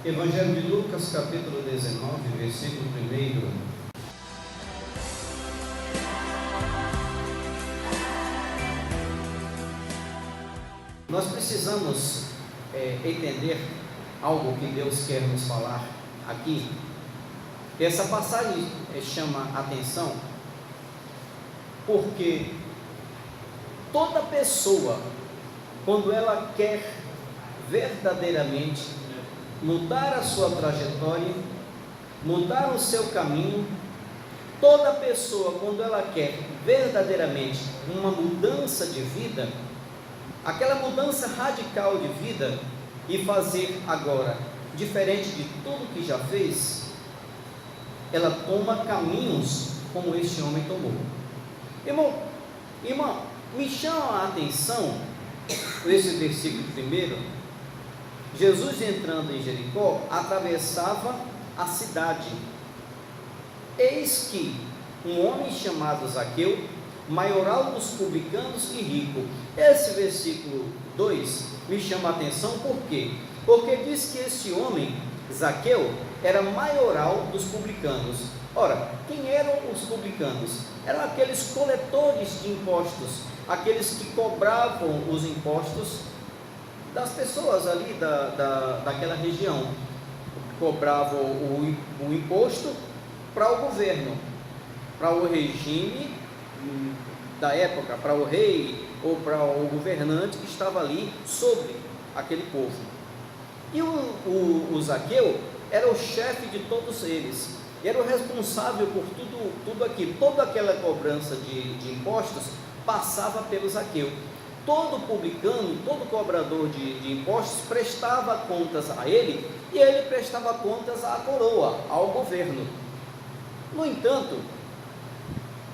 Evangelho de Lucas, capítulo 19, versículo 1. Nós precisamos entender algo que Deus quer nos falar aqui. Essa passagem chama atenção porque toda pessoa, quando ela quer verdadeiramente mudar a sua trajetória, mudar o seu caminho, toda pessoa, quando ela quer verdadeiramente uma mudança de vida, aquela mudança radical de vida e fazer agora diferente de tudo que já fez, ela toma caminhos como este homem tomou. Irmão, me chama a atenção esse versículo primeiro. Jesus, entrando em Jericó, atravessava a cidade. Eis que um homem chamado Zaqueu, maioral dos publicanos e rico. Esse versículo 2 me chama a atenção, por quê? Porque diz que esse homem, Zaqueu, era maioral dos publicanos. Ora, quem eram os publicanos? Eram aqueles coletores de impostos, aqueles que cobravam os impostos das pessoas ali daquela região. Cobravam o imposto para o governo, para o regime da época, para o rei ou para o governante que estava ali sobre aquele povo. E o Zaqueu era o chefe de todos eles, era o responsável por tudo aquilo. Toda aquela cobrança de impostos passava pelo Zaqueu. Todo publicano, todo cobrador de impostos prestava contas a ele, e ele prestava contas à coroa, ao governo. No entanto,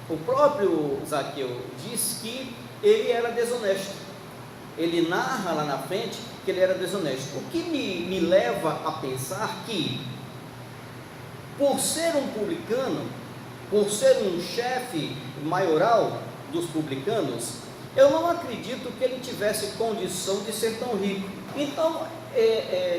o próprio Zaqueu diz que ele era desonesto. Ele narra lá na frente que ele era desonesto. O que me leva a pensar que, por ser um publicano, por ser um chefe maioral dos publicanos, eu não acredito que ele tivesse condição de ser tão rico. Então,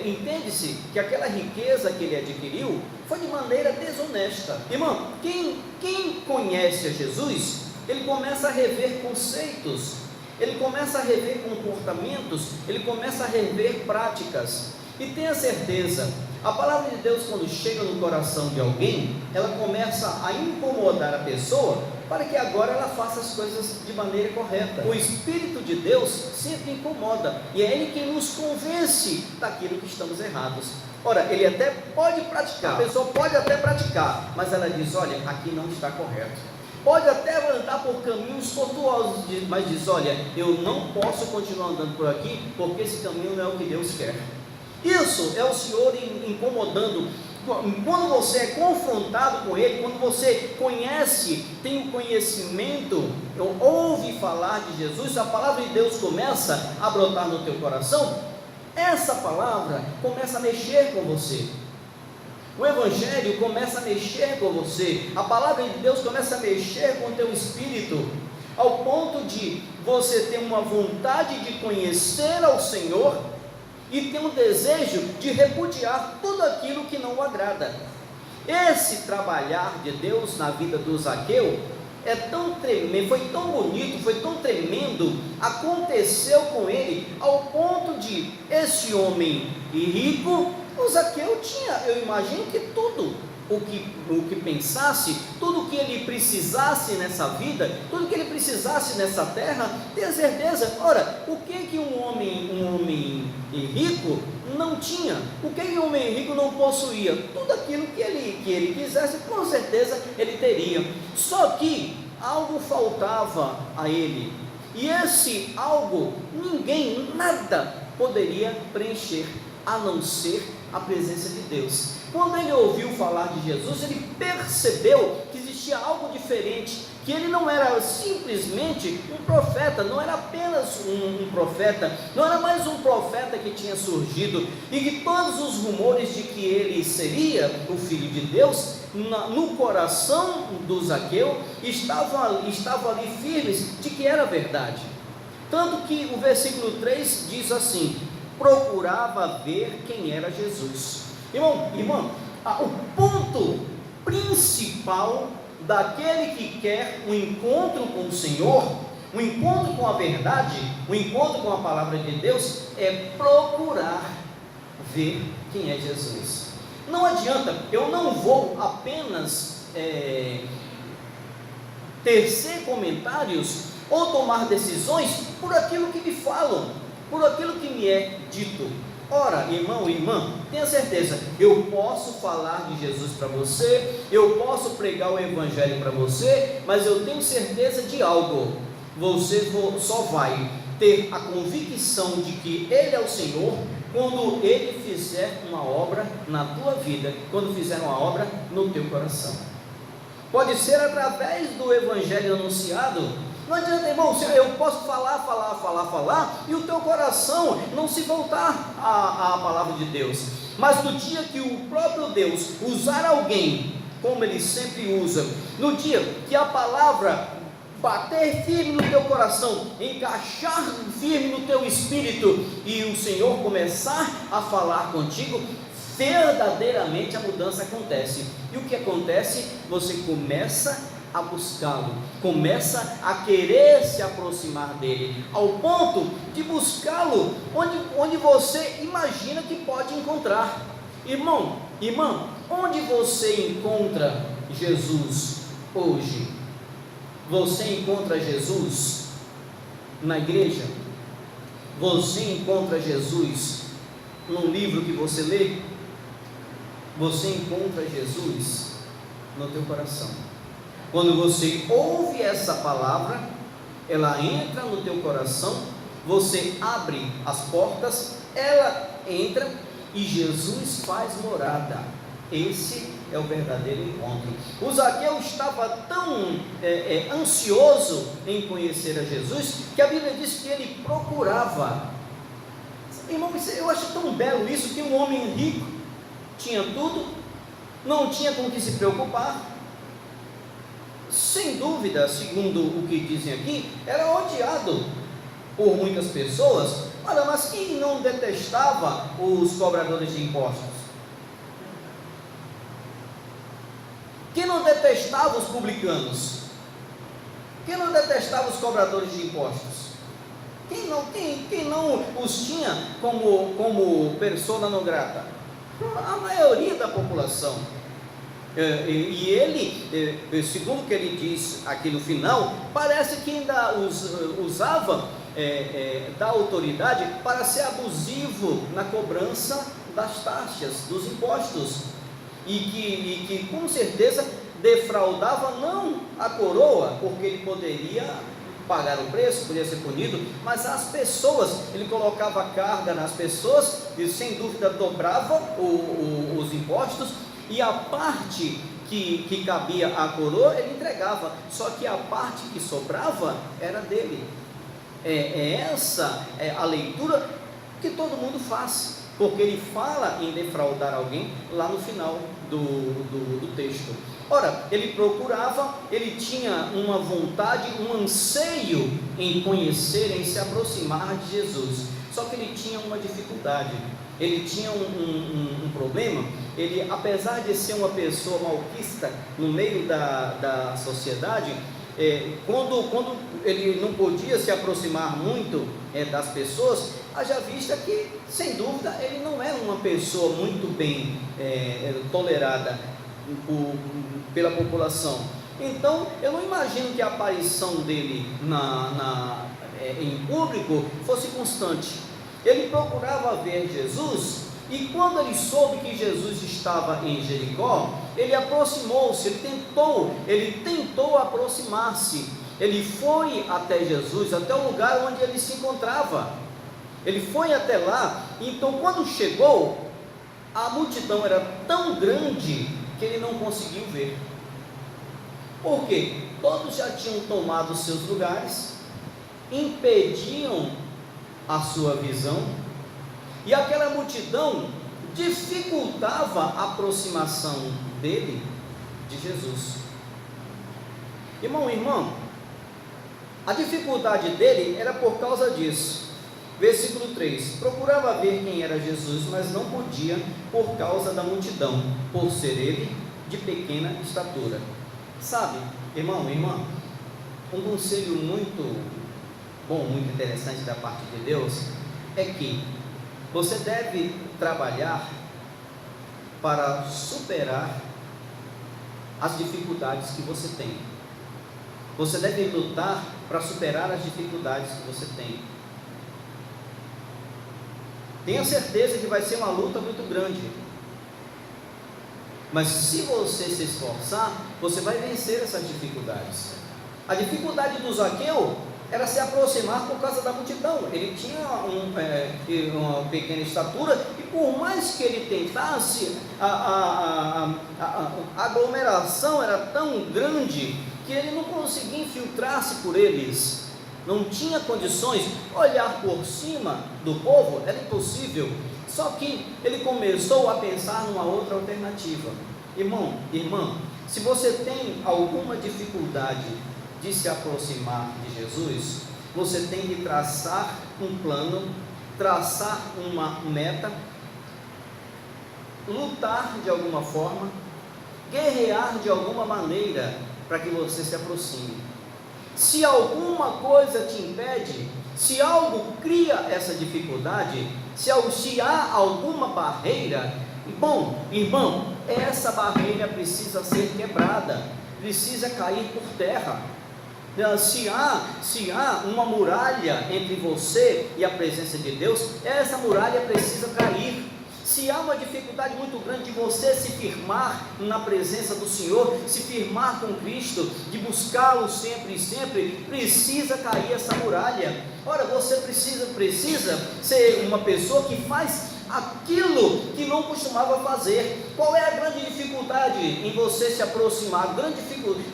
entende-se que aquela riqueza que ele adquiriu foi de maneira desonesta. Irmão, quem conhece a Jesus, ele começa a rever conceitos, ele começa a rever comportamentos, ele começa a rever práticas. E tenha certeza, a palavra de Deus, quando chega no coração de alguém, ela começa a incomodar a pessoa para que agora ela faça as coisas de maneira correta. O Espírito de Deus sempre incomoda, e é Ele quem nos convence daquilo que estamos errados. Ora, ele até pode praticar, a pessoa pode até praticar, mas ela diz: olha, aqui não está correto. Pode até andar por caminhos tortuosos, mas diz: olha, eu não posso continuar andando por aqui, porque esse caminho não é o que Deus quer. Isso é o Senhor incomodando. Quando você é confrontado com Ele, quando você conhece, tem o conhecimento, ouve falar de Jesus, a palavra de Deus começa a brotar no teu coração, essa palavra começa a mexer com você. O Evangelho começa a mexer com você, a palavra de Deus começa a mexer com o teu espírito, ao ponto de você ter uma vontade de conhecer ao Senhor e tem um desejo de repudiar tudo aquilo que não o agrada. Esse trabalhar de Deus na vida do Zaqueu é tão tremendo, foi tão bonito, foi tão tremendo, aconteceu com ele, ao ponto de esse homem rico, o Zaqueu tinha, eu imagino que tudo o que pensasse, tudo o que ele precisasse nessa vida, tudo que ele precisasse nessa terra, tenha certeza. Ora, o que um homem rico não tinha? O que um homem rico não possuía? Tudo aquilo que ele quisesse, com certeza ele teria. Só que algo faltava a ele, e esse algo ninguém, nada poderia preencher, a não ser a presença de Deus. Quando ele ouviu falar de Jesus, ele percebeu que existia algo diferente, que ele não era simplesmente um profeta, não era apenas um profeta, não era mais um profeta que tinha surgido, e que todos os rumores de que ele seria o Filho de Deus, no coração do Zaqueu, estavam ali firmes de que era verdade. Tanto que o versículo 3 diz assim: procurava ver quem era Jesus. Irmão, o ponto principal daquele que quer um encontro com o Senhor, um encontro com a verdade, um encontro com a palavra de Deus, é procurar ver quem é Jesus. Não adianta, eu não vou apenas tecer comentários ou tomar decisões por aquilo que me falam, por aquilo que me é dito. Ora, irmão e irmã, tenha certeza, eu posso falar de Jesus para você, eu posso pregar o Evangelho para você, mas eu tenho certeza de algo: você só vai ter a convicção de que Ele é o Senhor quando Ele fizer uma obra na tua vida, quando fizer uma obra no teu coração. Pode ser através do Evangelho anunciado. Não adianta, irmão, eu posso falar, e o teu coração não se voltar à palavra de Deus. Mas no dia que o próprio Deus usar alguém, como Ele sempre usa, no dia que a palavra bater firme no teu coração, encaixar firme no teu espírito, e o Senhor começar a falar contigo, verdadeiramente a mudança acontece. E o que acontece? Você começa a buscá-lo, começa a querer se aproximar dele, ao ponto de buscá-lo onde você imagina que pode encontrar. Irmão, irmã, onde você encontra Jesus hoje? Você encontra Jesus na igreja? Você encontra Jesus num livro que você lê? Você encontra Jesus no teu coração. Quando você ouve essa palavra, ela entra no teu coração, você abre as portas, ela entra e Jesus faz morada. Esse é o verdadeiro encontro. O Zaqueu estava tão ansioso em conhecer a Jesus, que a Bíblia diz que ele procurava. Irmão, eu acho tão belo isso, que um homem rico tinha tudo, não tinha com o que se preocupar, sem dúvida, segundo o que dizem aqui, era odiado por muitas pessoas. Olha, mas quem não detestava os cobradores de impostos? Quem não detestava os publicanos? Quem não detestava os cobradores de impostos? Quem não os tinha como persona non grata? A maioria da população. E ele, segundo o que ele diz aqui no final, parece que ainda usava da autoridade para ser abusivo na cobrança das taxas, dos impostos, e que com certeza defraudava não a coroa, porque ele poderia pagar o preço, poderia ser punido, mas as pessoas, ele colocava carga nas pessoas e sem dúvida dobrava os impostos, e a parte que cabia à coroa ele entregava, só que a parte que sobrava era dele. Essa é a leitura que todo mundo faz, porque ele fala em defraudar alguém lá no final do texto. Ora, ele procurava, ele tinha uma vontade, um anseio em conhecer, em se aproximar de Jesus, só que ele tinha uma dificuldade, ele tinha um problema. Ele, apesar de ser uma pessoa malquista no meio da sociedade, quando ele não podia se aproximar muito das pessoas, haja vista que, sem dúvida, ele não era uma pessoa muito bem tolerada pela população. Então, eu não imagino que a aparição dele em público fosse constante. Ele procurava ver Jesus, e quando ele soube que Jesus estava em Jericó, ele aproximou-se, ele tentou aproximar-se, ele foi até Jesus, até o lugar onde ele se encontrava, ele foi até lá. Então quando chegou, a multidão era tão grande que ele não conseguiu ver. Por quê? Todos já tinham tomado seus lugares, impediam a sua visão, e aquela multidão dificultava a aproximação dele de Jesus. Irmão, a dificuldade dele era por causa disso. Versículo 3: procurava ver quem era Jesus, mas não podia por causa da multidão, por ser ele de pequena estatura. Sabe, irmão, irmã, um conselho muito bom, muito interessante da parte de Deus é que você deve trabalhar para superar as dificuldades que você tem. Você deve lutar para superar as dificuldades que você tem. Tenha certeza que vai ser uma luta muito grande, mas se você se esforçar, você vai vencer essas dificuldades. A dificuldade do Zaqueu era se aproximar por causa da multidão. Ele tinha uma pequena estatura, e por mais que ele tentasse, a aglomeração era tão grande que ele não conseguia infiltrar-se por eles. Não tinha condições. Olhar por cima do povo era impossível. Só que ele começou a pensar numa outra alternativa. Irmão, irmã, se você tem alguma dificuldade de se aproximar de Jesus, você tem que traçar um plano, traçar uma meta, lutar de alguma forma, guerrear de alguma maneira para que você se aproxime. Se alguma coisa te impede, se algo cria essa dificuldade, se há alguma barreira, bom, irmão, essa barreira precisa ser quebrada, precisa cair por terra. Se há uma muralha entre você e a presença de Deus, essa muralha precisa cair. Se há uma dificuldade muito grande de você se firmar na presença do Senhor, se firmar com Cristo, de buscá-lo sempre e sempre, precisa cair essa muralha. Ora, você precisa ser uma pessoa que faz aquilo que não costumava fazer. Qual é a grande dificuldade em você se aproximar?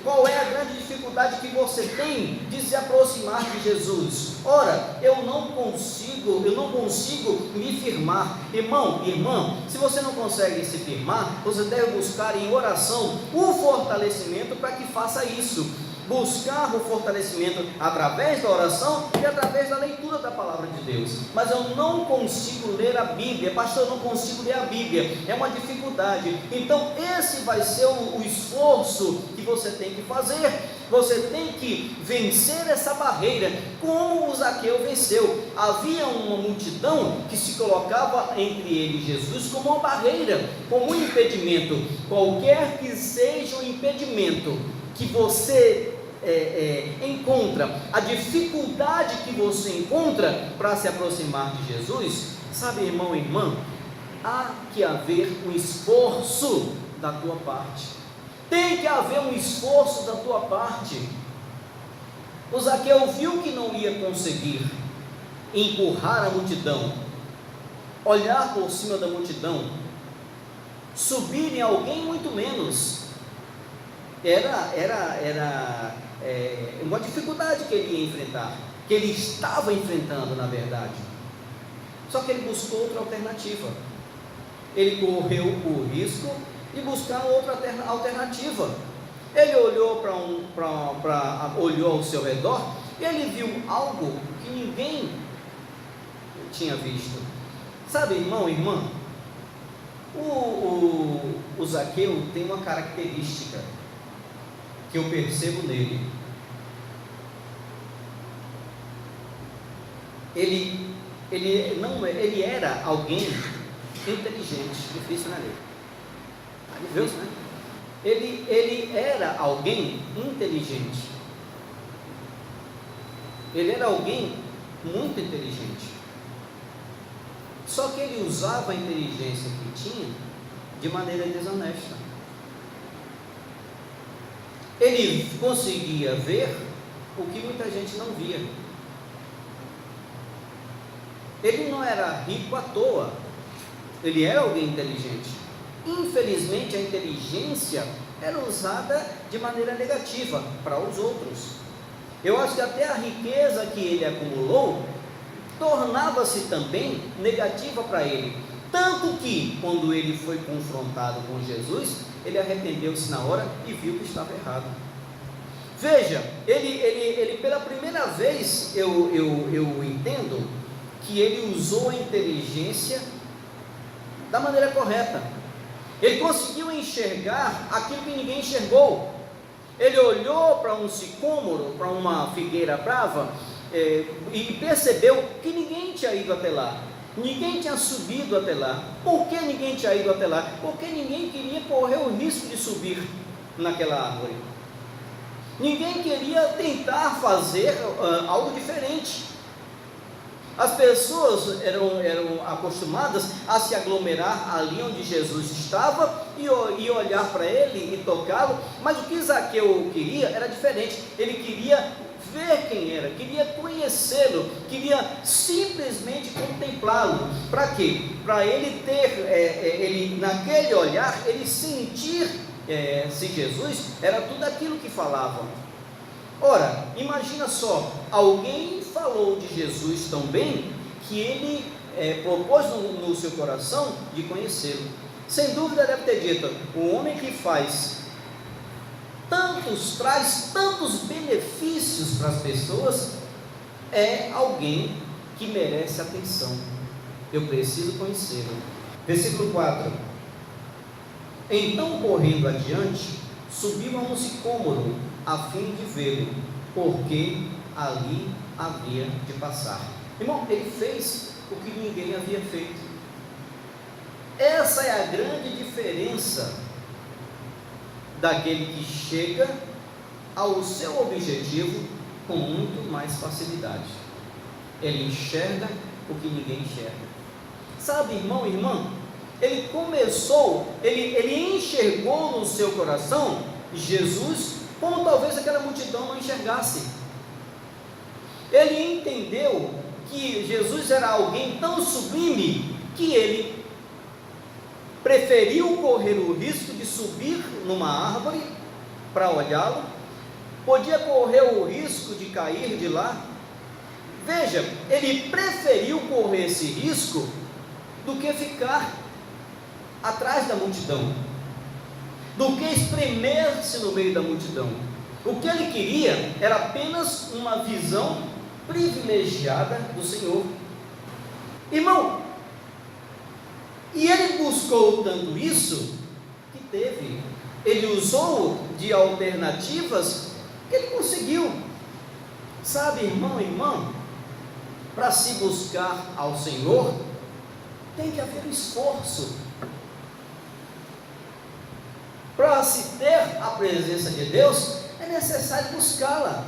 Qual é a grande dificuldade que você tem de se aproximar de Jesus? Ora, eu não consigo me firmar. Irmão, irmã, se você não consegue se firmar, você deve buscar em oração o fortalecimento para que faça isso. Buscar o fortalecimento através da oração e através da leitura da palavra de Deus. Mas eu não consigo ler a Bíblia, pastor, eu não consigo ler a Bíblia, é uma dificuldade. Então esse vai ser o esforço que você tem que fazer. Você tem que vencer essa barreira, como o Zaqueu venceu. Havia uma multidão que se colocava entre ele e Jesus como uma barreira, como um impedimento. Qualquer que seja o impedimento que você encontra, a dificuldade que você encontra para se aproximar de Jesus, sabe, irmão e irmã, há que haver um esforço da tua parte. Tem que haver um esforço da tua parte. O Zaqueu viu que não ia conseguir empurrar a multidão, olhar por cima da multidão, subir em alguém, muito menos. Era uma dificuldade que ele ia enfrentar, que ele estava enfrentando, na verdade. Só que ele buscou outra alternativa. Ele correu o risco de buscar outra alternativa. Ele olhou olhou ao seu redor e ele viu algo que ninguém tinha visto. Sabe, irmão e irmã, o Zaqueu tem uma característica que eu percebo nele. Ele era alguém inteligente. Difícil, né? Difícil, né? Ele era alguém inteligente. Ele era alguém muito inteligente. Só que ele usava a inteligência que tinha de maneira desonesta. Ele conseguia ver o que muita gente não via. Ele não era rico à toa, ele era alguém inteligente. Infelizmente, a inteligência era usada de maneira negativa para os outros. Eu acho que até a riqueza que ele acumulou tornava-se também negativa para ele. Tanto que, quando ele foi confrontado com Jesus, ele arrependeu-se na hora e viu que estava errado. Veja, ele pela primeira vez, eu entendo que ele usou a inteligência da maneira correta. Ele conseguiu enxergar aquilo que ninguém enxergou. Ele olhou para um sicômoro, para uma figueira brava, e percebeu que ninguém tinha ido até lá. Ninguém tinha subido até lá. Por que ninguém tinha ido até lá? Porque ninguém queria correr o risco de subir naquela árvore. Ninguém queria tentar fazer algo diferente. As pessoas eram acostumadas a se aglomerar ali onde Jesus estava e olhar para ele e tocá-lo, mas o que Zaqueu queria era diferente. Ele queria ver quem era, queria conhecê-lo, queria simplesmente contemplá-lo. Para quê? Para ele ter, ele naquele olhar, ele sentir se Jesus era tudo aquilo que falavam. Ora, imagina só, alguém falou de Jesus tão bem que ele propôs no seu coração de conhecê-lo. Sem dúvida deve ter dito: o homem que traz tantos benefícios para as pessoas, é alguém que merece atenção. Eu preciso conhecê-lo. Versículo 4: então, correndo adiante, subiu a um sicômoro a fim de vê-lo, porque ali havia de passar. Irmão, ele fez o que ninguém havia feito. Essa é a grande diferença daquele que chega ao seu objetivo com muito mais facilidade. Ele enxerga o que ninguém enxerga. Sabe, irmão e irmã, ele enxergou no seu coração Jesus como talvez aquela multidão não enxergasse. Ele entendeu que Jesus era alguém tão sublime que ele preferiu correr o risco de subir numa árvore para olhá-lo, podia correr o risco de cair de lá. Veja, ele preferiu correr esse risco do que ficar atrás da multidão, do que espremer-se no meio da multidão. O que ele queria era apenas uma visão privilegiada do Senhor. Irmão, e ele buscou tanto isso que teve. Ele usou de alternativas que ele conseguiu. Sabe, irmão e irmã, para se buscar ao Senhor, tem que haver esforço. Para se ter a presença de Deus, é necessário buscá-la.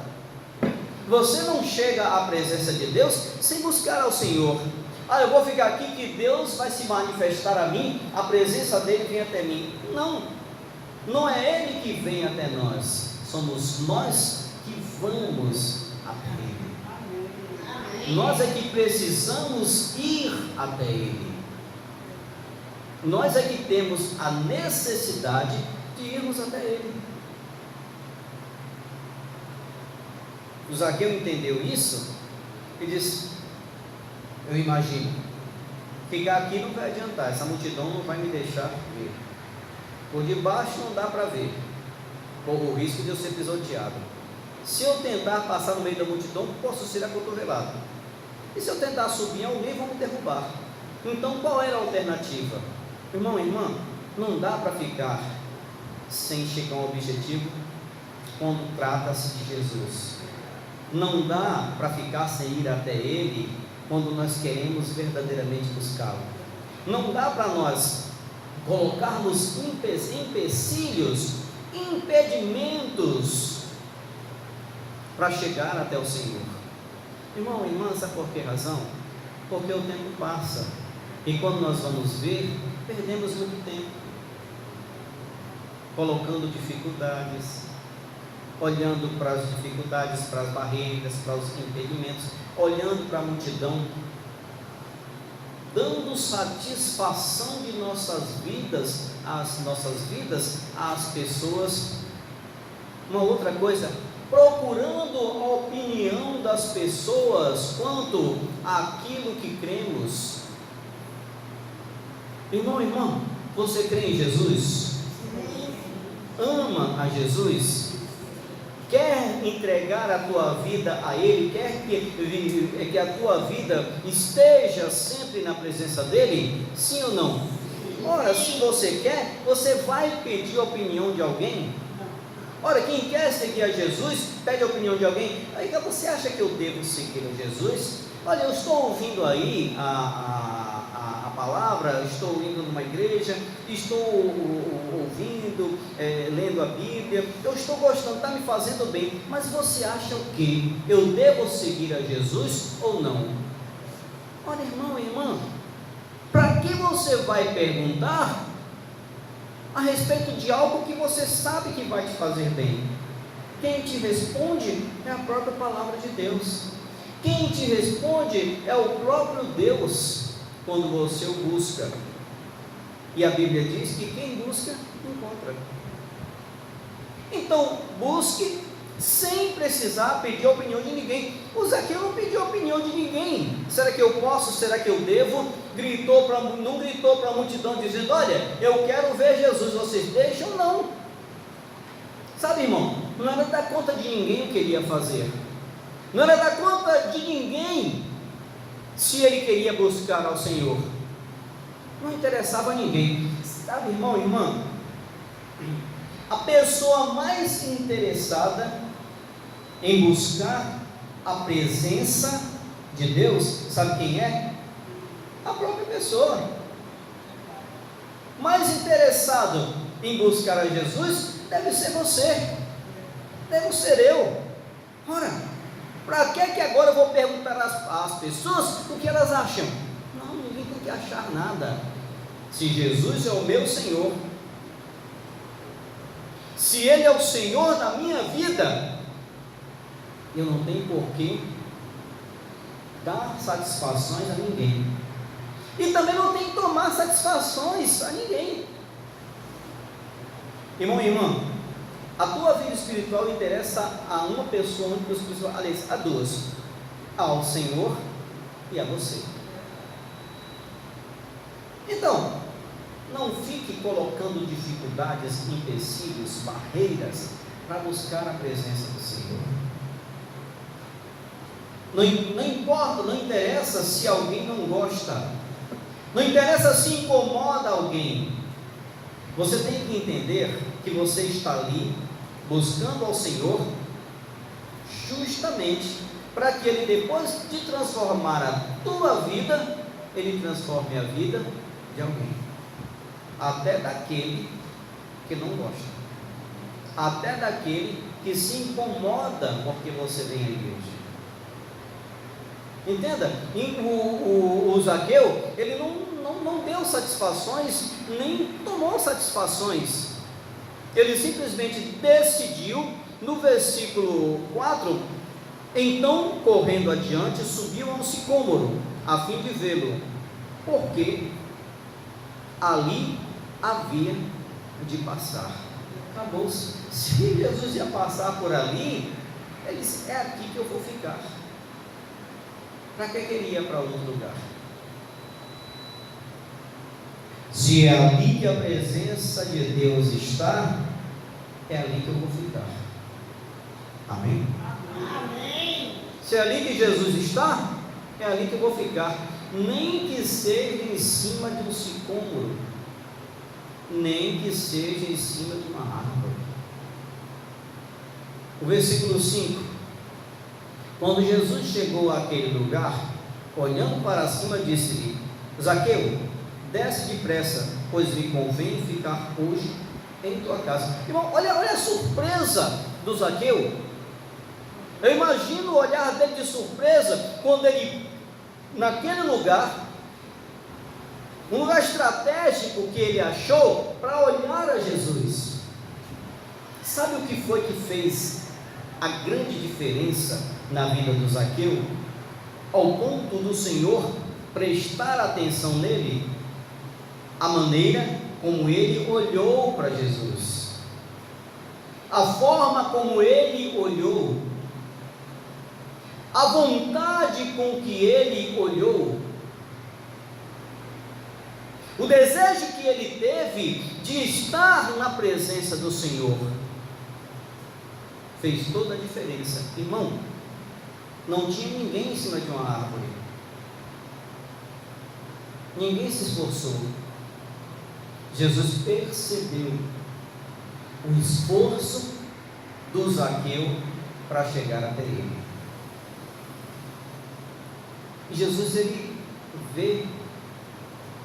Você não chega à presença de Deus sem buscar ao Senhor. Eu vou ficar aqui que Deus vai se manifestar a mim, a presença dele vem até mim. Não é ele que vem até nós, somos nós que vamos até ele. Nós é que precisamos ir até ele. Nós é que temos a necessidade de irmos até ele. O Zaqueu entendeu isso e disse: eu imagino, ficar aqui não vai adiantar, essa multidão não vai me deixar ver. Por debaixo não dá para ver, corro o risco de eu ser pisoteado. Se eu tentar passar no meio da multidão, posso ser acotovelado. E se eu tentar subir, alguém vai me derrubar. Então qual era a alternativa? Irmão e irmã, não dá para ficar sem chegar ao objetivo quando trata-se de Jesus. Não dá para ficar sem ir até ele quando nós queremos verdadeiramente buscá-lo. Não dá para nós colocarmos empecilhos, impedimentos para chegar até o Senhor. Irmão e irmã, sabe por que razão? Porque o tempo passa e quando nós vamos ver, perdemos muito tempo colocando dificuldades, olhando para as dificuldades, para as barreiras, para os impedimentos, olhando para a multidão, dando satisfação de nossas vidas às pessoas. Uma outra coisa, procurando a opinião das pessoas quanto àquilo que cremos. Irmão e irmã, você crê em Jesus? Ama a Jesus? quer entregar a tua vida a Ele, quer que a tua vida esteja sempre na presença dEle? Sim ou não? Ora, se você quer, você vai pedir a opinião de alguém? Ora, quem quer seguir a Jesus, pede a opinião de alguém. Aí você acha que eu devo seguir a Jesus? Olha, eu estou ouvindo aí a palavra, estou indo numa igreja, estou ouvindo, lendo a Bíblia, eu estou gostando, está me fazendo bem, mas você acha o que? Eu devo seguir a Jesus ou não? Olha, irmão e irmã, para que você vai perguntar a respeito de algo que você sabe que vai te fazer bem? Quem te responde é a própria palavra de Deus. Quem te responde é o próprio Deus, quando você o busca. E a Bíblia diz que quem busca, encontra. Então, busque sem precisar pedir a opinião de ninguém. O Zaqueu não pediu a opinião de ninguém. Será que eu posso? Será que eu devo? Não gritou para a multidão dizendo: olha, eu quero ver Jesus, vocês deixam? Não. Sabe, irmão, não era dar conta de ninguém o que ele ia fazer. Não era dar conta de ninguém se ele queria buscar ao Senhor. Não interessava a ninguém. Sabe, irmão, irmã, a pessoa mais interessada em buscar a presença de Deus, sabe quem é? A própria pessoa. Mais interessado em buscar a Jesus deve ser você, deve ser eu. Ora, para que agora eu vou perguntar às pessoas o que elas acham? Não, ninguém tem que achar nada. Se Jesus é o meu Senhor, se Ele é o Senhor da minha vida, eu não tenho por que dar satisfações a ninguém, e também não tenho que tomar satisfações a ninguém. Irmão e irmã, a tua vida espiritual interessa a uma pessoa, aliás, a duas: ao Senhor e a você. Então, não fique colocando dificuldades, empecilhos, barreiras para buscar a presença do Senhor. Não importa, não interessa se alguém não gosta, não interessa se incomoda alguém. Você tem que entender que você está ali buscando ao Senhor justamente para que Ele, depois de transformar a tua vida, Ele transforme a vida de alguém, até daquele que não gosta, até daquele que se incomoda porque você vem à igreja. Entenda, o Zaqueu, ele não deu satisfações, nem tomou satisfações. Ele simplesmente decidiu, no versículo 4, então, correndo adiante, subiu a um sicômoro, a fim de vê-lo, porque ali havia de passar. Acabou-se. Se Jesus ia passar por ali, ele disse: é aqui que eu vou ficar. Para que ele ia para outro lugar? Se é ali que a presença de Deus está, é ali que eu vou ficar. Amém? Amém. Se é ali que Jesus está, é ali que eu vou ficar. Nem que seja em cima de um sicômoro, nem que seja em cima de uma árvore. O versículo 5: quando Jesus chegou àquele lugar, olhando para cima, disse-lhe: Zaqueu, desce depressa, pois me convém ficar hoje em tua casa. Irmão, olha a surpresa do Zaqueu. Eu imagino o olhar dele de surpresa quando ele, naquele lugar, um lugar estratégico que ele achou para olhar a Jesus. Sabe o que foi que fez a grande diferença na vida do Zaqueu, ao ponto do Senhor prestar atenção nele? A maneira como ele olhou para Jesus, a forma como ele olhou, a vontade com que ele olhou, o desejo que ele teve de estar na presença do Senhor, fez toda a diferença. Irmão, não tinha ninguém em cima de uma árvore, ninguém se esforçou. Jesus percebeu o esforço do Zaqueu para chegar até ele. E Jesus, ele vê,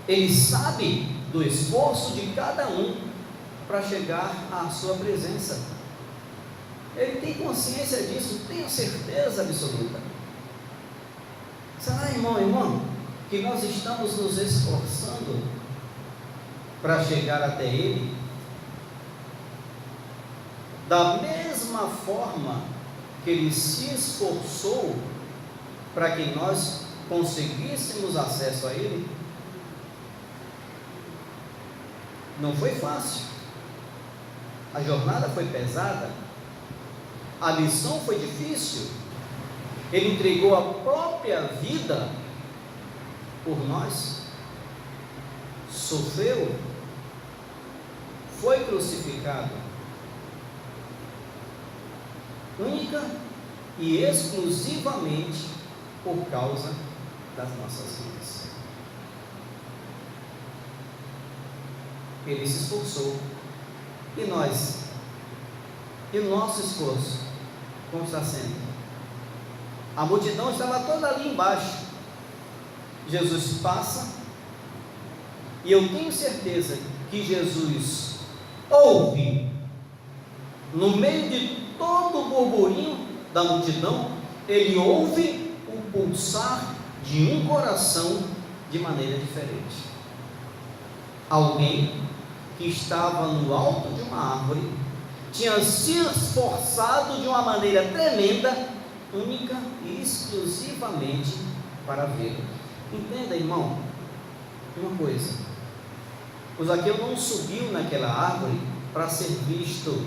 ele sabe do esforço de cada um para chegar à sua presença. Ele tem consciência disso, tenho certeza absoluta. Será, irmão, que nós estamos nos esforçando para chegar até Ele? Da mesma forma que Ele se esforçou para que nós conseguíssemos acesso a Ele? Não foi fácil, a jornada foi pesada, a lição foi difícil. Ele entregou a própria vida por nós, sofreu, foi crucificado, única e exclusivamente por causa das nossas vidas. Ele se esforçou, e nós, e o nosso esforço, como está sendo? A multidão estava toda ali embaixo. Jesus passa, e eu tenho certeza que Jesus ouve, no meio de todo o burburinho da multidão, ele ouve o pulsar de um coração de maneira diferente. Alguém que estava no alto de uma árvore, tinha se esforçado de uma maneira tremenda, única e exclusivamente para vê-lo. Entenda, irmão, uma coisa: o Zaqueu não subiu naquela árvore para ser visto,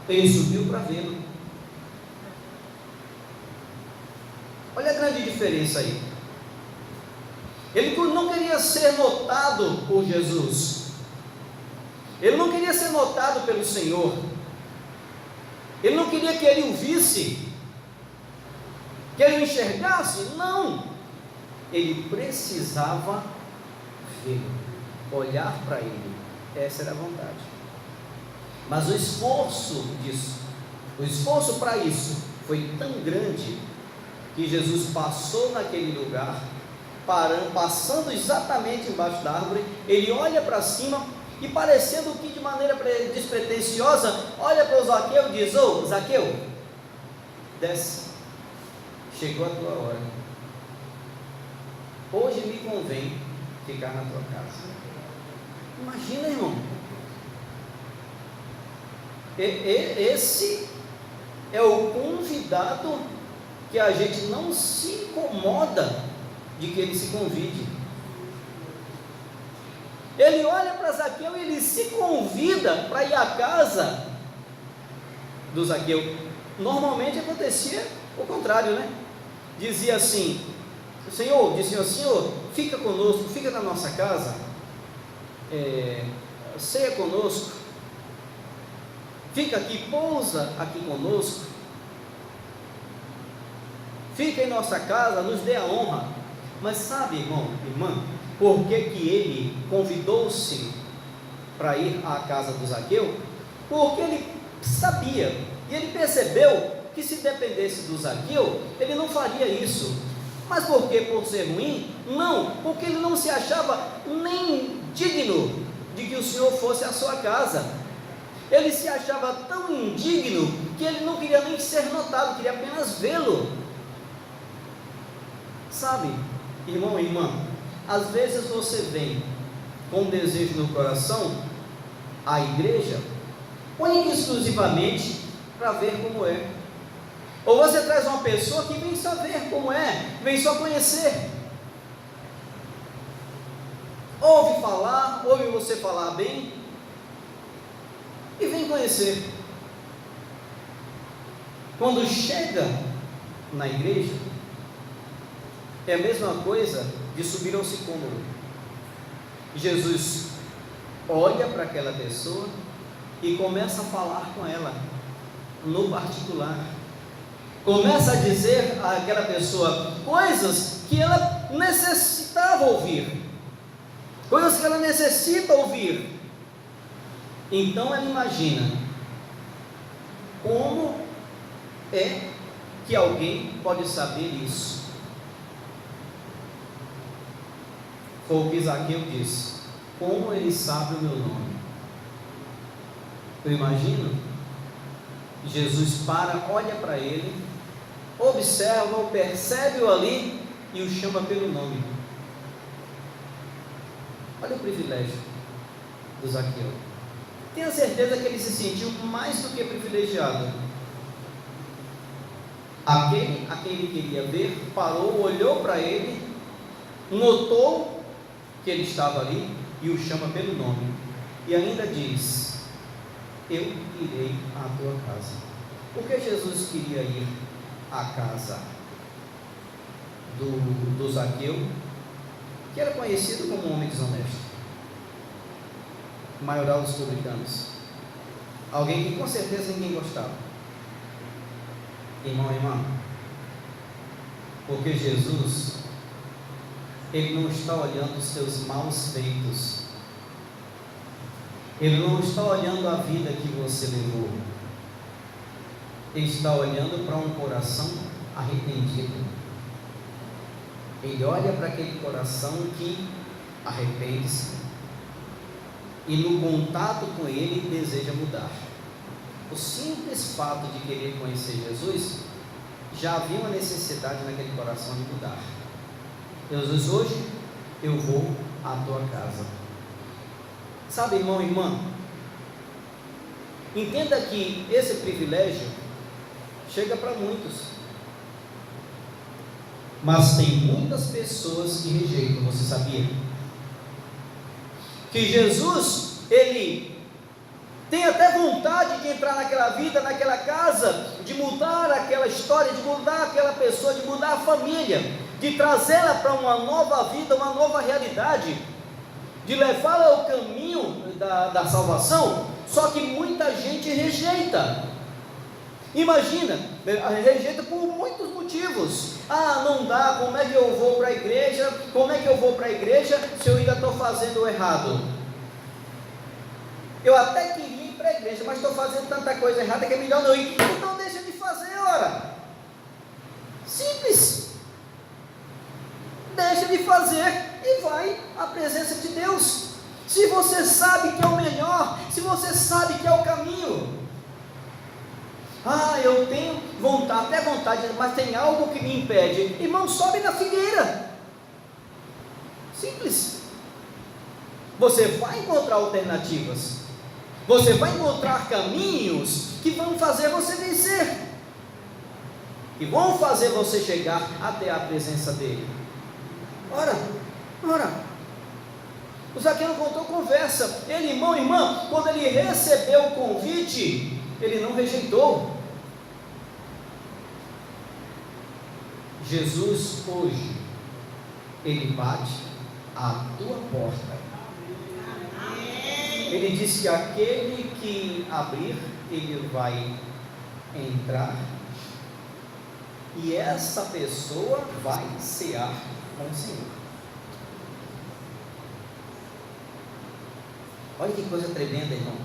ele subiu para vê-lo. Olha a grande diferença aí. Ele não queria ser notado por Jesus, ele não queria ser notado pelo Senhor, ele não queria que ele o visse, que ele o enxergasse. Não, ele precisava vê-lo, olhar para ele. Essa era a vontade. Mas o esforço disso, o esforço para isso foi tão grande, que Jesus passou naquele lugar, passando exatamente embaixo da árvore. Ele olha para cima e, parecendo que de maneira despretensiosa, olha para o Zaqueu e diz: ô Zaqueu, desce, chegou a tua hora, hoje me convém ficar na tua casa. Imagina, irmão, esse é o convidado que a gente não se incomoda de que ele se convide. Ele olha para Zaqueu e ele se convida para ir à casa do Zaqueu. Normalmente acontecia o contrário, né? Dizia assim: Senhor, fica conosco, fica na nossa casa, ceia conosco, fica aqui, pousa aqui conosco, fica em nossa casa, nos dê a honra. Mas sabe, irmão, irmã, por que ele convidou-se para ir à casa do Zaqueu? Porque ele sabia e ele percebeu que, se dependesse do Zaqueu, ele não faria isso. Mas por quê? Por ser ruim? Não, porque ele não se achava nem digno de que o Senhor fosse à sua casa. Ele se achava tão indigno que ele não queria nem ser notado, queria apenas vê-lo. Sabe, irmão e irmã, às vezes você vem com um desejo no coração à igreja, única e exclusivamente para ver como é. Ou você traz uma pessoa que vem só ver como é, vem só conhecer. Ouve falar, ouve você falar bem e vem conhecer. Quando chega na igreja, é a mesma coisa de subir ao sicômoro. Jesus olha para aquela pessoa e começa a falar com ela no particular. Começa a dizer àquela pessoa coisas que ela necessitava ouvir, coisas que ela necessita ouvir. Então ela imagina como é que alguém pode saber isso. Foi o que Zaqueu disse: como ele sabe o meu nome? Eu imagino, Jesus para, olha para ele, observa-o, percebe-o ali e o chama pelo nome. Olha o privilégio do Zaqueu. Tenho certeza que ele se sentiu mais do que privilegiado. Aquele a quem ele queria ver parou, olhou para ele, notou que ele estava ali e o chama pelo nome. E ainda diz: eu irei à tua casa. Por que Jesus queria ir à casa do Zaqueu, que era conhecido como um homem desonesto, maioral dos publicanos, alguém que com certeza ninguém gostava? Irmão e irmã, porque Jesus, ele não está olhando os teus maus feitos, ele não está olhando a vida que você levou, ele está olhando para um coração arrependido. Ele olha para aquele coração que arrepende-se e no contato com ele deseja mudar. O simples fato de querer conhecer Jesus, já havia uma necessidade naquele coração de mudar. Jesus, hoje eu vou à tua casa. Sabe, irmão e irmã, entenda que esse privilégio chega para muitos, mas tem muitas pessoas que rejeitam. Você sabia que Jesus, ele tem até vontade de entrar naquela vida, naquela casa, de mudar aquela história, de mudar aquela pessoa, de mudar a família, de trazê-la para uma nova vida, uma nova realidade, de levá-la ao caminho da salvação? Só que muita gente rejeita. Imagina, rejeita por muitos motivos. Não dá, como é que eu vou para a igreja? Como é que eu vou para a igreja se eu ainda estou fazendo o errado? Eu até queria ir para a igreja, mas estou fazendo tanta coisa errada que é melhor não ir. Então deixa de fazer, ora. Simples. Deixa de fazer e vai à presença de Deus. Se você sabe que é o melhor, se você sabe que é o caminho. Eu tenho vontade, até vontade, mas tem algo que me impede. Irmão, sobe na figueira. Simples. Você vai encontrar alternativas. Você vai encontrar caminhos que vão fazer você vencer, que vão fazer você chegar até a presença dele. Ora, o Zaqueu não contou conversa. Ele, irmão e irmã, quando ele recebeu o convite, ele não rejeitou. Jesus hoje, ele bate à tua porta. Ele disse que aquele que abrir, ele vai entrar, e essa pessoa vai cear com o Senhor. Olha que coisa tremenda, irmão.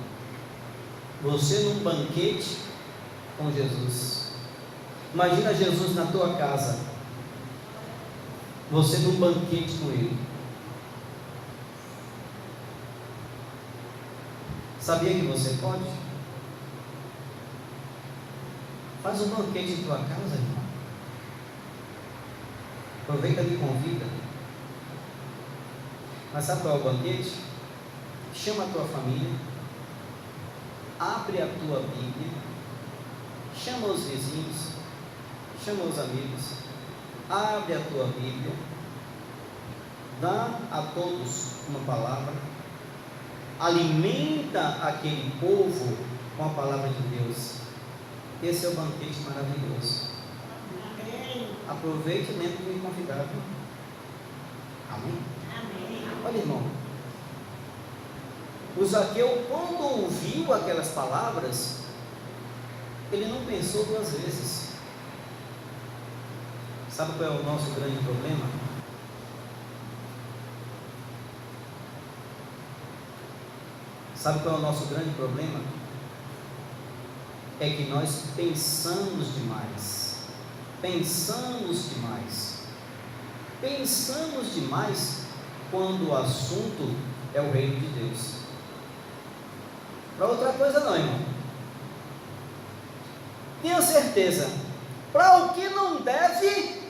Você num banquete com Jesus. Imagina Jesus na tua casa, você num banquete com ele. Sabia que você pode? Faz um banquete em tua casa, irmão. Aproveita e convida. Mas sabe qual é o banquete? Chama a tua família, abre a tua Bíblia, chama os vizinhos, chama os amigos, abre a tua Bíblia, dá a todos uma palavra, alimenta aquele povo com a palavra de Deus. Esse é o banquete maravilhoso. Amém. Aproveite e lembre de me convidar. Amém? Amém. Olha, irmão, o Zaqueu, quando ouviu aquelas palavras, ele não pensou duas vezes. Sabe qual é o nosso grande problema? Sabe qual é o nosso grande problema? É que nós pensamos demais. Pensamos demais. Pensamos demais quando o assunto é o reino de Deus. Para outra coisa não, irmão. Tenha certeza, para o que não deve,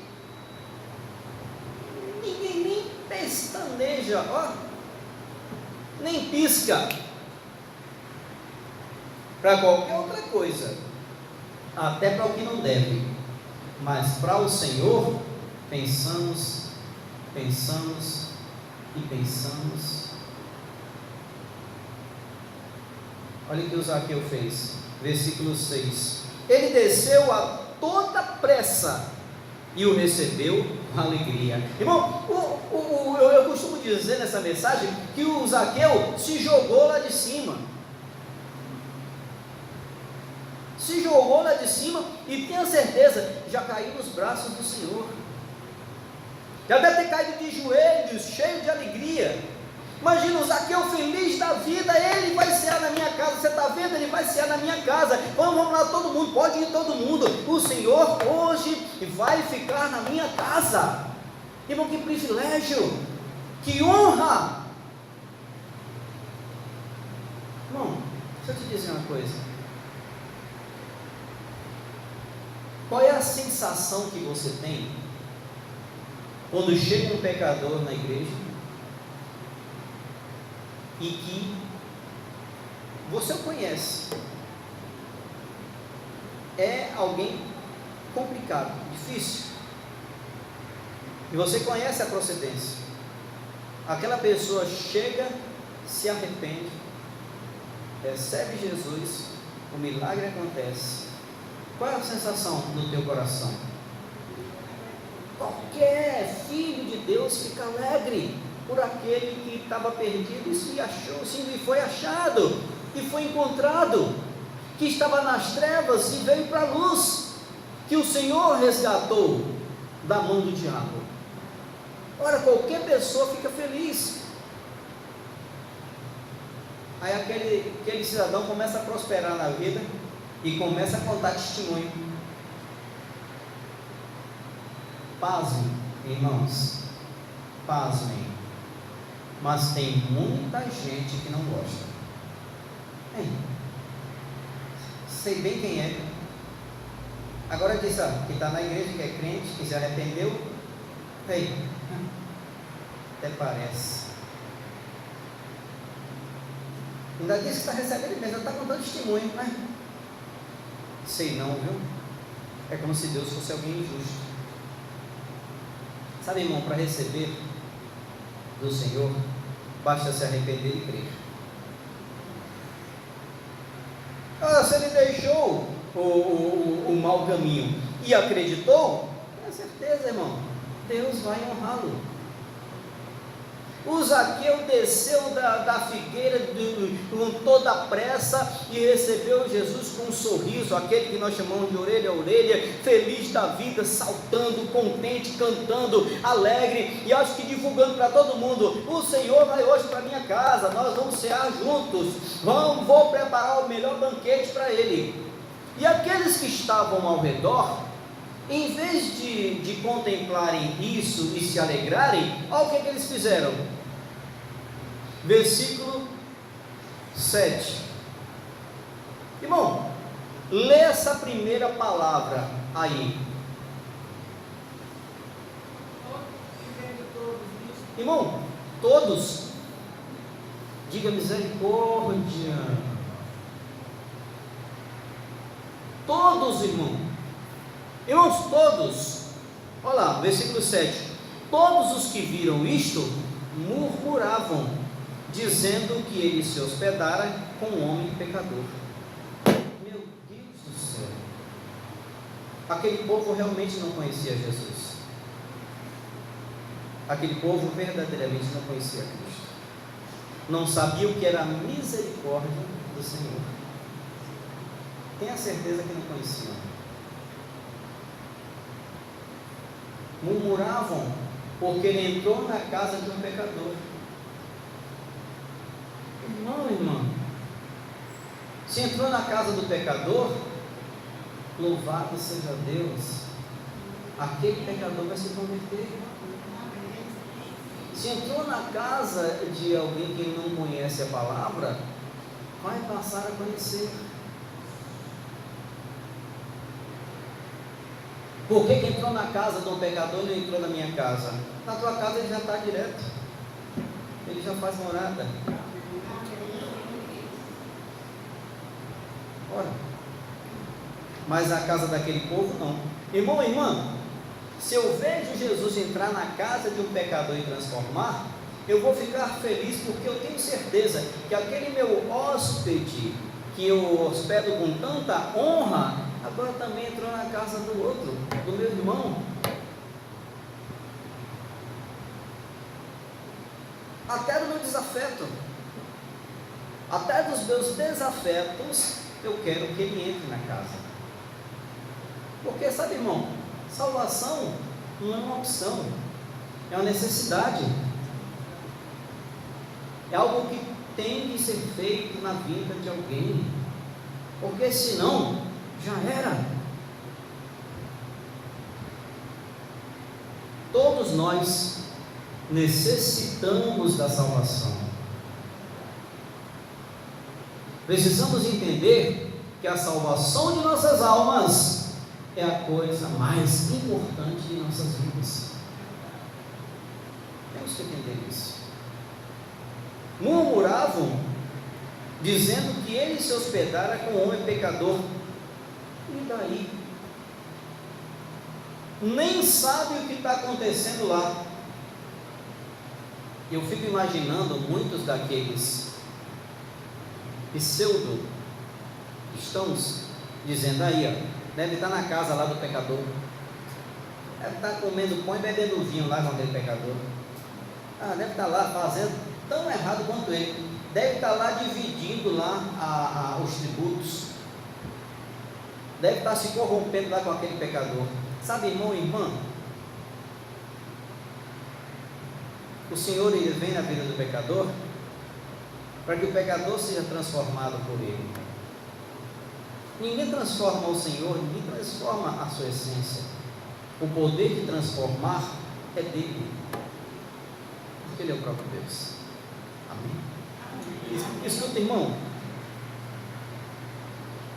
ninguém nem pestaneja, ó, nem pisca. Para qualquer outra coisa, até para o que não deve, mas para o Senhor, pensamos e pensamos. Olha o que o Zaqueu fez, versículo 6. Ele desceu a toda pressa e o recebeu com alegria. Irmão, eu costumo dizer nessa mensagem que o Zaqueu se jogou lá de cima. Se jogou lá de cima e tenha certeza, já caiu nos braços do Senhor. Já deve ter caído de joelhos, cheio de alegria. Imagina o Zaqueu feliz da vida, ele vai cear na minha casa, você está vendo? Ele vai cear na minha casa, vamos lá todo mundo, pode ir todo mundo, o Senhor hoje vai ficar na minha casa. Irmão, que privilégio, que honra. Irmão, deixa eu te dizer uma coisa, qual é a sensação que você tem quando chega um pecador na igreja e que você o conhece, é alguém complicado, difícil, e você conhece a procedência, aquela pessoa chega, se arrepende, recebe Jesus, o milagre acontece, qual é a sensação no teu coração? Qualquer filho de Deus fica alegre por aquele que estava perdido e se achou, sim, e foi achado, e foi encontrado, que estava nas trevas e veio para a luz, que o Senhor resgatou da mão do diabo. Ora, qualquer pessoa fica feliz. Aí aquele cidadão começa a prosperar na vida e começa a contar testemunho. Pasmem, irmãos, pasmem, mas tem muita gente que não gosta. Sei bem quem é. Agora diz, que está na igreja, que é crente, que se arrependeu. Até parece. Ainda diz que está recebendo bênção, está contando testemunho, mas sei não, viu? É como se Deus fosse alguém injusto. Sabe, irmão, para receber do Senhor, basta se arrepender e crer. Se ele deixou o mau caminho e acreditou, tenha certeza, irmão, Deus vai honrá-lo. O Zaqueu desceu da figueira com toda a pressa e recebeu Jesus com um sorriso, aquele que nós chamamos de orelha a orelha, feliz da vida, saltando, contente, cantando, alegre, e acho que divulgando para todo mundo: o Senhor vai hoje para minha casa, nós vamos cear juntos, vou preparar o melhor banquete para ele. E aqueles que estavam ao redor, em vez de contemplarem isso e se alegrarem, olha o que eles fizeram. Versículo 7. Irmão, lê essa primeira palavra aí. Irmão, todos. Diga misericórdia. Todos, irmão. Irmãos, todos. Olha lá, versículo 7. Todos os que viram isto murmuravam, dizendo que ele se hospedara com um homem pecador. Meu Deus do céu, aquele povo realmente não conhecia Jesus, aquele povo verdadeiramente não conhecia Cristo. não sabia o que era a misericórdia do Senhor. Tenha certeza que não conheciam. Murmuravam porque ele entrou na casa de um pecador. Irmão, irmã, se entrou na casa do pecador, louvado seja Deus, aquele pecador vai se converter. Se entrou na casa de alguém que não conhece a palavra, vai passar a conhecer. Por que entrou na casa de um pecador e não entrou na minha casa? Na tua casa ele já está direto, ele já faz morada. Ora, mas a casa daquele povo não. Irmão e irmã, se eu vejo Jesus entrar na casa de um pecador e transformar, eu vou ficar feliz, porque eu tenho certeza que aquele meu hóspede, que eu hospedo com tanta honra, agora também entrou na casa do outro, do meu irmão. Até do meu desafeto, até dos meus desafetos, eu quero que ele entre na casa. Porque, sabe, irmão, salvação não é uma opção, é uma necessidade, é algo que tem que ser feito na vida de alguém, porque senão já era. Todos nós necessitamos da salvação. Precisamos entender que a salvação de nossas almas é a coisa mais importante de nossas vidas. Temos que entender isso. Murmuravam, dizendo que ele se hospedara com um homem pecador. E daí? Nem sabe o que está acontecendo lá. Eu fico imaginando muitos daqueles pseudo-cristãos dizendo aí, ó, deve estar na casa lá do pecador, deve estar comendo pão e bebendo vinho lá com aquele pecador, deve estar lá fazendo tão errado quanto ele, deve estar lá dividindo lá os tributos, deve estar se corrompendo lá com aquele pecador. Sabe, irmão e irmã, o Senhor, ele vem na vida do pecador para que o pecador seja transformado por ele. Ninguém transforma o Senhor, ninguém transforma a sua essência. O poder de transformar é dele, porque ele é o próprio Deus. Amém? Escuta, irmão,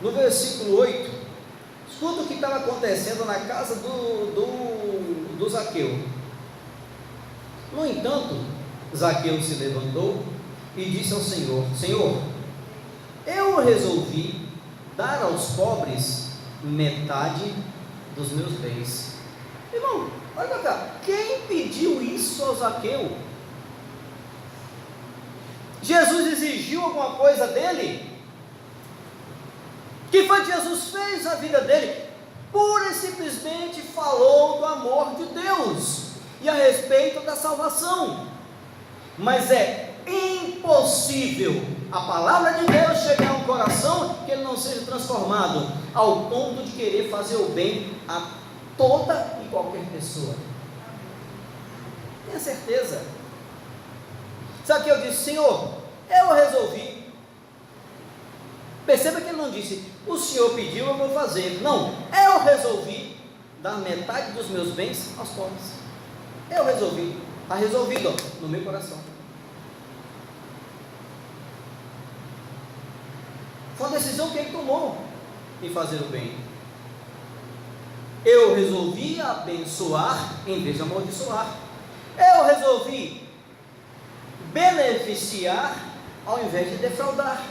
no versículo 8, escuta o que estava acontecendo na casa do Zaqueu. No entanto, Zaqueu se levantou e disse ao Senhor: Senhor, eu resolvi dar aos pobres metade dos meus bens. Irmão, olha para cá, quem pediu isso ao Zaqueu? Jesus exigiu alguma coisa dele? O que foi que Jesus fez na vida dele? Pura e simplesmente falou do amor de Deus e a respeito da salvação. Mas é impossível a palavra de Deus chegar a um coração que ele não seja transformado ao ponto de querer fazer o bem a toda e qualquer pessoa. Tenha certeza. Sabe o que eu disse? Senhor, eu resolvi. Perceba que ele não disse, o Senhor pediu, eu vou fazer. Não, eu resolvi dar metade dos meus bens aos pobres. Eu resolvi. Está resolvido, ó, no meu coração. Foi uma decisão que ele tomou em fazer o bem. Eu resolvi abençoar em vez de amaldiçoar. Eu resolvi beneficiar ao invés de defraudar.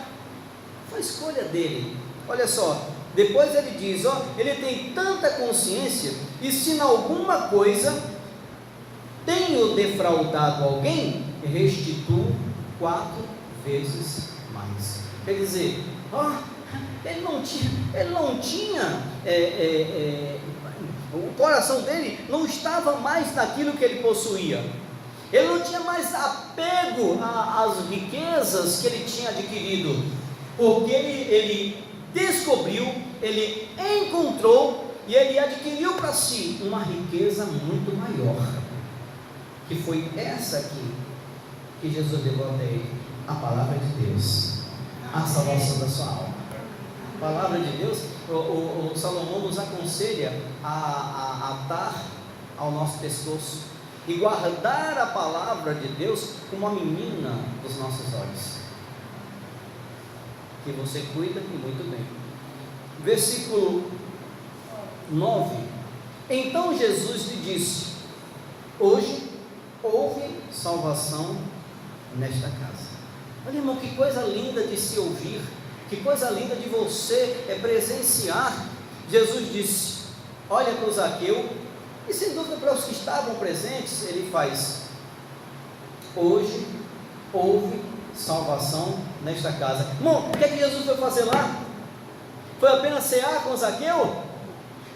Foi a escolha dele. Olha só, depois ele diz, ó, ele tem tanta consciência, e se em alguma coisa tenho defraudado alguém, restituo 4 vezes mais. Quer dizer, ele não tinha o coração dele não estava mais naquilo que ele possuía. Ele não tinha mais apego às riquezas que ele tinha adquirido, porque ele descobriu, ele encontrou e ele adquiriu para si uma riqueza muito maior, que foi essa aqui que Jesus levou até ele, a palavra de Deus, a salvação da sua alma. A palavra de Deus, o Salomão nos aconselha a atar ao nosso pescoço e guardar a palavra de Deus como a menina dos nossos olhos, que você cuida e muito bem. Versículo 9: então Jesus lhe disse: hoje houve salvação nesta casa. Olha, irmão, que coisa linda de se ouvir, que coisa linda de você presenciar. Jesus disse: olha para o Zaqueu, e sem dúvida para os que estavam presentes, ele faz: hoje houve salvação nesta casa. Irmão, o que é que Jesus foi fazer lá? Foi apenas cear com Zaqueu?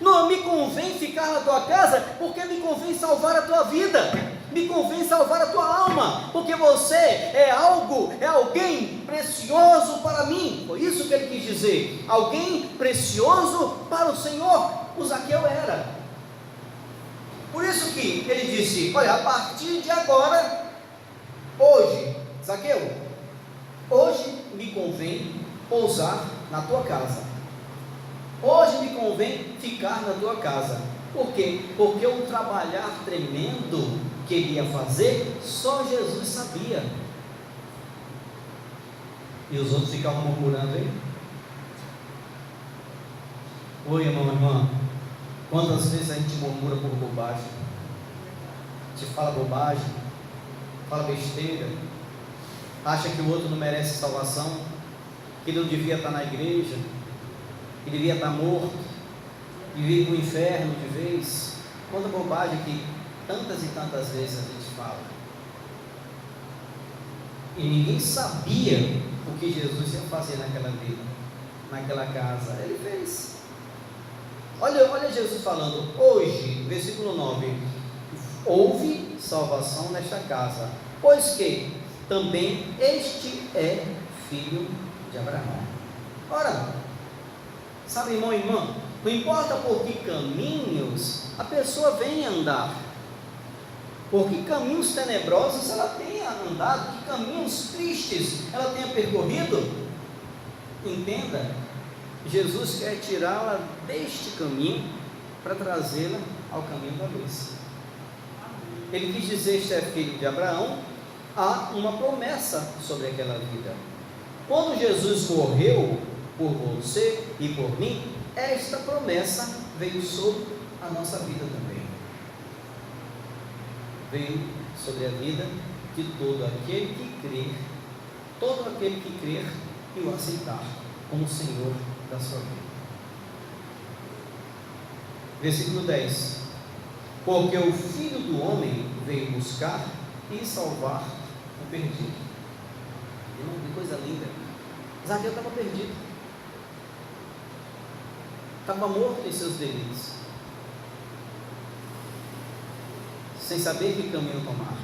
Não, me convém ficar na tua casa, porque me convém salvar a tua vida, me convém salvar a tua alma, porque você é alguém precioso para mim. Foi isso que ele quis dizer, alguém precioso para o Senhor. O Zaqueu era. Por isso que ele disse: olha, a partir de agora, hoje, Zaqueu, hoje me convém pousar na tua casa, hoje me convém ficar na tua casa. Por quê? Porque o trabalhar tremendo que ele ia fazer, só Jesus sabia. E os outros ficavam murmurando, hein? Oi, irmão, irmã, quantas vezes a gente murmura por bobagem? A gente fala bobagem, fala besteira, acha que o outro não merece salvação, que não devia estar na igreja, que devia estar morto, devia ir para o inferno de vez. Quanta bobagem que tantas e tantas vezes a gente fala. E ninguém sabia o que Jesus ia fazer naquela vida, naquela casa. Ele fez. Olha Jesus falando: hoje, versículo 9: houve salvação nesta casa, pois que também este é filho de Abraão. Ora, sabe, irmão e irmã, não importa por que caminhos a pessoa vem andar, por que caminhos tenebrosos ela tenha andado, que caminhos tristes ela tenha percorrido, entenda, Jesus quer tirá-la deste caminho para trazê-la ao caminho da luz. Ele quis dizer: este é filho de Abraão. Há uma promessa sobre aquela vida. Quando Jesus morreu por você e por mim, esta promessa veio sobre a nossa vida também. Veio sobre a vida de todo aquele que crer e o aceitar como Senhor da sua vida. Versículo 10: porque o Filho do Homem veio buscar e salvar o perdido. Que coisa linda. Zaqueu estava perdido, estava morto em seus delitos, sem saber que caminho tomar.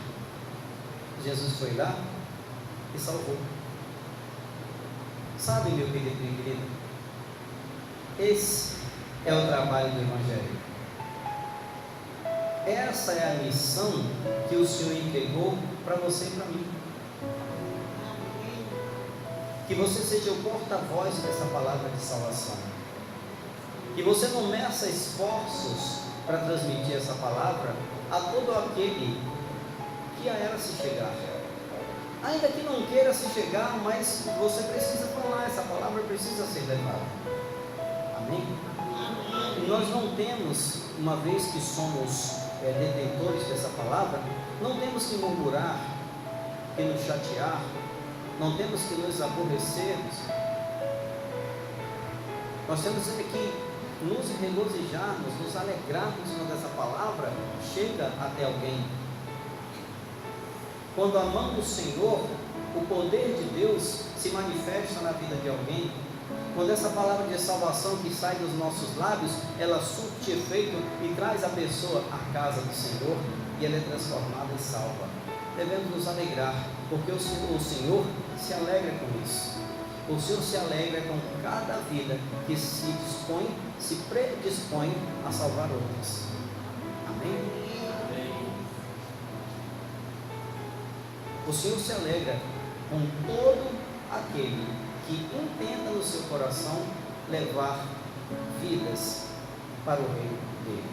Jesus foi lá e salvou. Sabe, meu querido e querida, esse é o trabalho do Evangelho. Essa é a missão que o Senhor entregou para você e para mim. Que você seja o porta-voz dessa palavra de salvação. Que você não meça esforços para transmitir essa palavra a todo aquele que a ela se chegar. Ainda que não queira se chegar, mas você precisa falar, essa palavra precisa ser levada. Amém? E nós não temos, uma vez que somos detentores dessa palavra, não temos que murmurar, que nos chatear, não temos que nos aborrecermos. Nós temos que nos regozijarmos, nos alegrarmos quando essa palavra chega até alguém. Quando a mão do Senhor, o poder de Deus se manifesta na vida de alguém, quando essa palavra de salvação que sai dos nossos lábios, ela surte efeito e traz a pessoa à casa do Senhor, e ela é transformada e salva. devemos nos alegrar, porque o Senhor se alegra com isso. O Senhor se alegra com cada vida que se predispõe a salvar outras. Amém? O Senhor se alegra com todo aquele que intenta no seu coração levar vidas para o reino dele.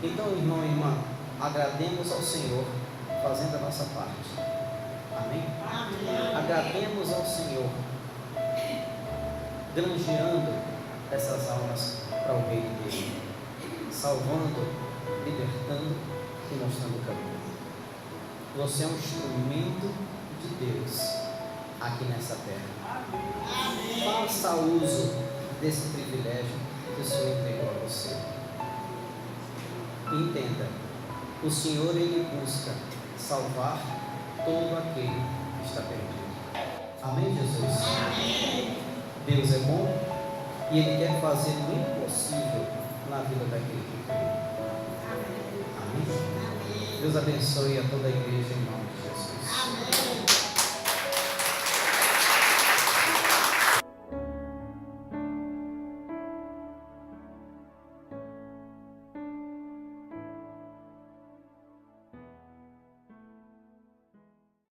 Então, irmão e irmã, agrademos ao Senhor fazendo a nossa parte. Amém? Agrademos ao Senhor granjeando essas almas para o reino dele, salvando, libertando e mostrando o caminho. Você é um instrumento de Deus aqui nessa terra. Faça uso desse privilégio que o Senhor entregou a você. Entenda, o Senhor ele busca salvar todo aquele que está perdido. Amém, Jesus? Amém. Deus é bom e Ele quer fazer o impossível na vida daquele que crê. Amém? Deus abençoe a toda a igreja em nome de